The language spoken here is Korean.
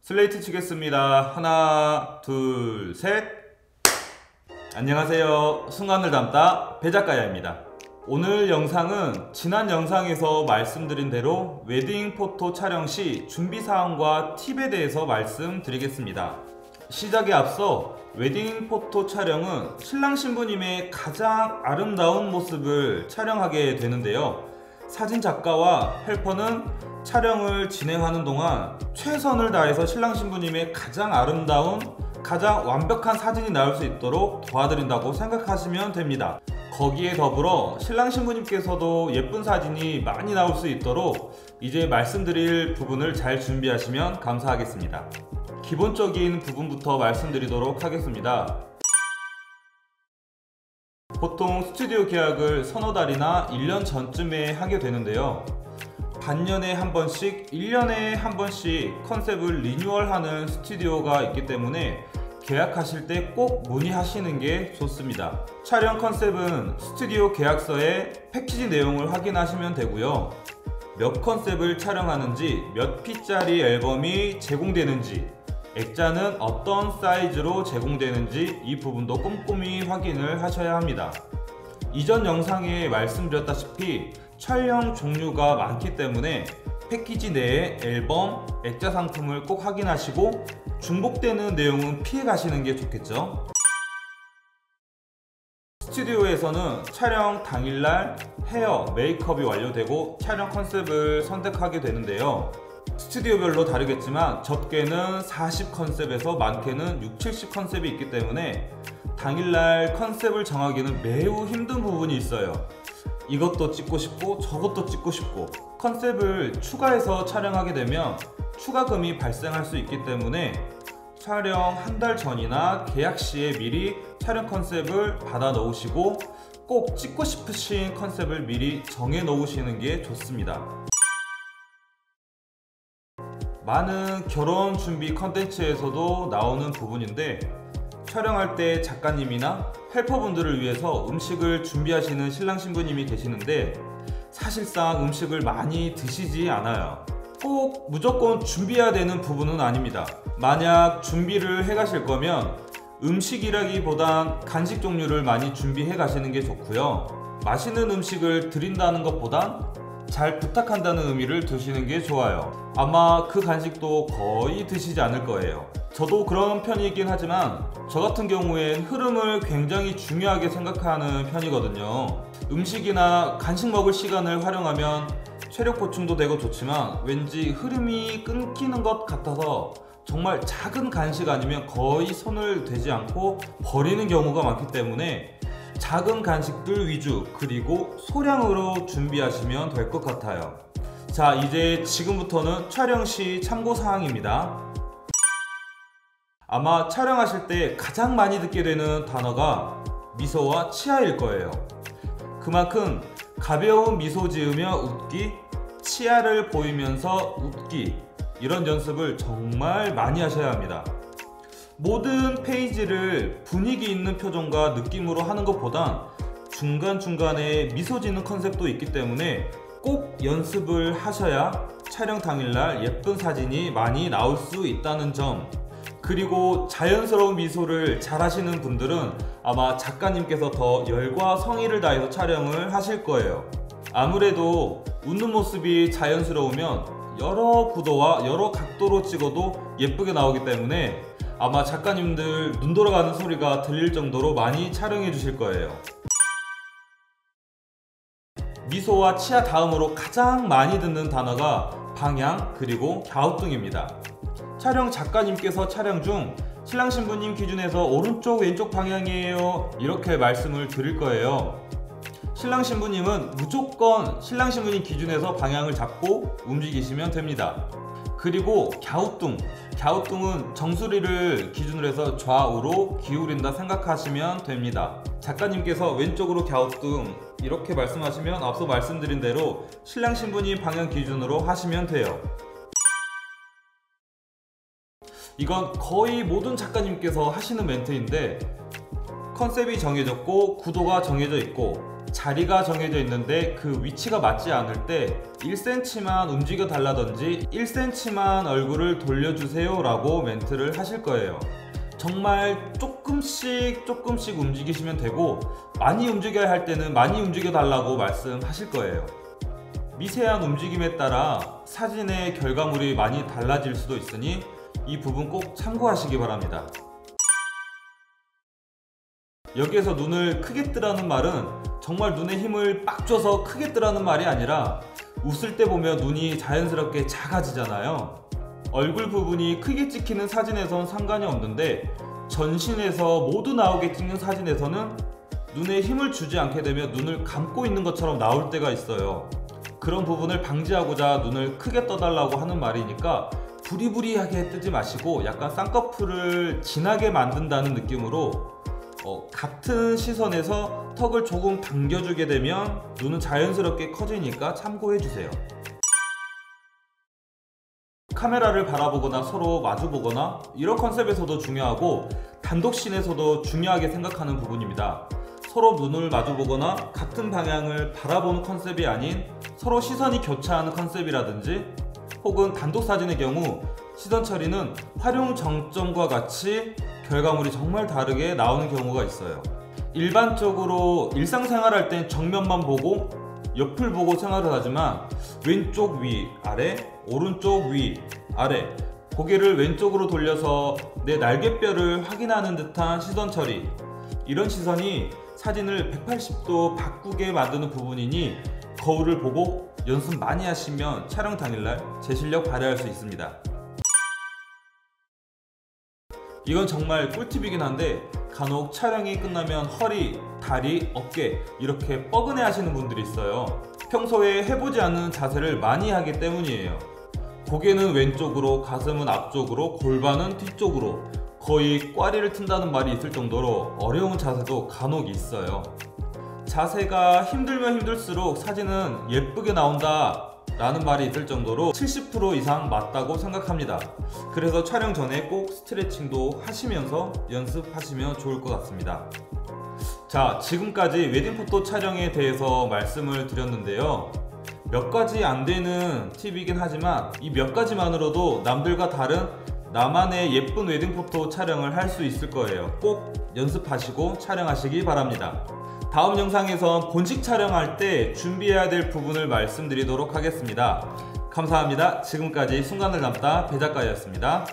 슬레이트 치겠습니다. 하나, 둘, 셋. 안녕하세요. 순간을 담다 배작가야입니다. 오늘 영상은 지난 영상에서 말씀드린 대로 웨딩 포토 촬영 시 준비사항과 팁에 대해서 말씀드리겠습니다. 시작에 앞서 웨딩 포토 촬영은 신랑 신부님의 가장 아름다운 모습을 촬영하게 되는데요. 사진 작가와 헬퍼는 촬영을 진행하는 동안 최선을 다해서 신랑 신부님의 가장 아름다운, 가장 완벽한 사진이 나올 수 있도록 도와드린다고 생각하시면 됩니다. 거기에 더불어 신랑 신부님께서도 예쁜 사진이 많이 나올 수 있도록 이제 말씀드릴 부분을 잘 준비하시면 감사하겠습니다. 기본적인 부분부터 말씀드리도록 하겠습니다. 보통 스튜디오 계약을 서너 달이나 1년 전쯤에 하게 되는데요. 반년에 한 번씩, 1년에 한 번씩 컨셉을 리뉴얼하는 스튜디오가 있기 때문에 계약하실 때 꼭 문의하시는 게 좋습니다. 촬영 컨셉은 스튜디오 계약서에 패키지 내용을 확인하시면 되고요. 몇 컨셉을 촬영하는지, 몇 피짜리 앨범이 제공되는지, 액자는 어떤 사이즈로 제공되는지 이 부분도 꼼꼼히 확인을 하셔야 합니다. 이전 영상에 말씀드렸다시피 촬영 종류가 많기 때문에 패키지 내에 앨범, 액자 상품을 꼭 확인하시고 중복되는 내용은 피해 가시는 게 좋겠죠. 스튜디오에서는 촬영 당일날 헤어, 메이크업이 완료되고 촬영 컨셉을 선택하게 되는데요. 스튜디오별로 다르겠지만 적게는 40 컨셉에서 많게는 6, 70 컨셉이 있기 때문에 당일날 컨셉을 정하기는 매우 힘든 부분이 있어요. 이것도 찍고 싶고 저것도 찍고 싶고 컨셉을 추가해서 촬영하게 되면 추가금이 발생할 수 있기 때문에 촬영 한 달 전이나 계약 시에 미리 촬영 컨셉을 받아 놓으시고 꼭 찍고 싶으신 컨셉을 미리 정해 놓으시는 게 좋습니다. 많은 결혼 준비 컨텐츠에서도 나오는 부분인데 촬영할 때 작가님이나 헬퍼분들을 위해서 음식을 준비하시는 신랑 신부님이 계시는데 사실상 음식을 많이 드시지 않아요. 꼭 무조건 준비해야 되는 부분은 아닙니다. 만약 준비를 해 가실 거면 음식이라기보단 간식 종류를 많이 준비해 가시는 게 좋고요. 맛있는 음식을 드린다는 것보단 잘 부탁한다는 의미를 두시는 게 좋아요. 아마 그 간식도 거의 드시지 않을 거예요. 저도 그런 편이긴 하지만 저 같은 경우엔 흐름을 굉장히 중요하게 생각하는 편이거든요. 음식이나 간식 먹을 시간을 활용하면 체력 보충도 되고 좋지만 왠지 흐름이 끊기는 것 같아서 정말 작은 간식 아니면 거의 손을 대지 않고 버리는 경우가 많기 때문에 작은 간식들 위주 그리고 소량으로 준비하시면 될 것 같아요. 자, 이제 지금부터는 촬영 시 참고사항입니다. 아마 촬영하실 때 가장 많이 듣게 되는 단어가 미소와 치아일 거예요. 그만큼 가벼운 미소 지으며 웃기, 치아를 보이면서 웃기, 이런 연습을 정말 많이 하셔야 합니다. 모든 페이지를 분위기 있는 표정과 느낌으로 하는 것보단 중간중간에 미소 짓는 컨셉도 있기 때문에 꼭 연습을 하셔야 촬영 당일날 예쁜 사진이 많이 나올 수 있다는 점, 그리고 자연스러운 미소를 잘 하시는 분들은 아마 작가님께서 더 열과 성의를 다해서 촬영을 하실 거예요. 아무래도 웃는 모습이 자연스러우면 여러 구도와 여러 각도로 찍어도 예쁘게 나오기 때문에 아마 작가님들 눈 돌아가는 소리가 들릴 정도로 많이 촬영해 주실 거예요. 미소와 치아 다음으로 가장 많이 듣는 단어가 방향 그리고 갸우뚱입니다. 촬영 작가님께서 촬영 중 신랑 신부님 기준에서 오른쪽 왼쪽 방향이에요 이렇게 말씀을 드릴 거예요. 신랑 신부님은 무조건 신랑 신부님 기준에서 방향을 잡고 움직이시면 됩니다. 그리고 갸우뚱은 정수리를 기준으로 해서 좌우로 기울인다 생각하시면 됩니다. 작가님께서 왼쪽으로 갸우뚱 이렇게 말씀하시면 앞서 말씀드린 대로 신랑 신부님 방향 기준으로 하시면 돼요. 이건 거의 모든 작가님께서 하시는 멘트인데 컨셉이 정해졌고 구도가 정해져 있고 자리가 정해져 있는데 그 위치가 맞지 않을 때 1cm만 움직여 달라든지 1cm만 얼굴을 돌려주세요 라고 멘트를 하실 거예요. 정말 조금씩 움직이시면 되고, 많이 움직여야 할 때는 많이 움직여 달라고 말씀하실 거예요. 미세한 움직임에 따라 사진의 결과물이 많이 달라질 수도 있으니 이 부분 꼭 참고하시기 바랍니다. 여기에서 눈을 크게 뜨라는 말은 정말 눈에 힘을 빡 줘서 크게 뜨라는 말이 아니라, 웃을 때 보면 눈이 자연스럽게 작아지잖아요. 얼굴 부분이 크게 찍히는 사진에선 상관이 없는데, 전신에서 모두 나오게 찍는 사진에서는 눈에 힘을 주지 않게 되면 눈을 감고 있는 것처럼 나올 때가 있어요. 그런 부분을 방지하고자 눈을 크게 떠달라고 하는 말이니까 부리부리하게 뜨지 마시고 약간 쌍꺼풀을 진하게 만든다는 느낌으로 같은 시선에서 턱을 조금 당겨주게 되면 눈은 자연스럽게 커지니까 참고해주세요. 카메라를 바라보거나 서로 마주보거나 이런 컨셉에서도 중요하고, 단독씬에서도 중요하게 생각하는 부분입니다. 서로 눈을 마주보거나 같은 방향을 바라보는 컨셉이 아닌 서로 시선이 교차하는 컨셉이라든지, 혹은 단독 사진의 경우 시선 처리는 활용 정점과 같이 결과물이 정말 다르게 나오는 경우가 있어요. 일반적으로 일상생활할 땐 정면만 보고 옆을 보고 생활을 하지만, 왼쪽 위 아래, 오른쪽 위 아래, 고개를 왼쪽으로 돌려서 내 날개뼈를 확인하는 듯한 시선 처리, 이런 시선이 사진을 180도 바꾸게 만드는 부분이니 거울을 보고 연습 많이 하시면 촬영 당일날 제 실력 발휘할 수 있습니다. 이건 정말 꿀팁이긴 한데, 간혹 촬영이 끝나면 허리, 다리, 어깨 이렇게 뻐근해 하시는 분들이 있어요. 평소에 해보지 않는 자세를 많이 하기 때문이에요. 고개는 왼쪽으로, 가슴은 앞쪽으로, 골반은 뒤쪽으로 거의 꽈리를 튼다는 말이 있을 정도로 어려운 자세도 간혹 있어요. 자세가 힘들면 힘들수록 사진은 예쁘게 나온다 라는 말이 있을 정도로 70% 이상 맞다고 생각합니다. 그래서 촬영 전에 꼭 스트레칭도 하시면서 연습하시면 좋을 것 같습니다. 자, 지금까지 웨딩포토 촬영에 대해서 말씀을 드렸는데요. 몇 가지 안 되는 팁이긴 하지만 이 몇 가지만으로도 남들과 다른 나만의 예쁜 웨딩포토 촬영을 할 수 있을 거예요. 꼭 연습하시고 촬영하시기 바랍니다. 다음 영상에선 본식 촬영할 때 준비해야 될 부분을 말씀드리도록 하겠습니다. 감사합니다. 지금까지 순간을 담다 배작가였습니다.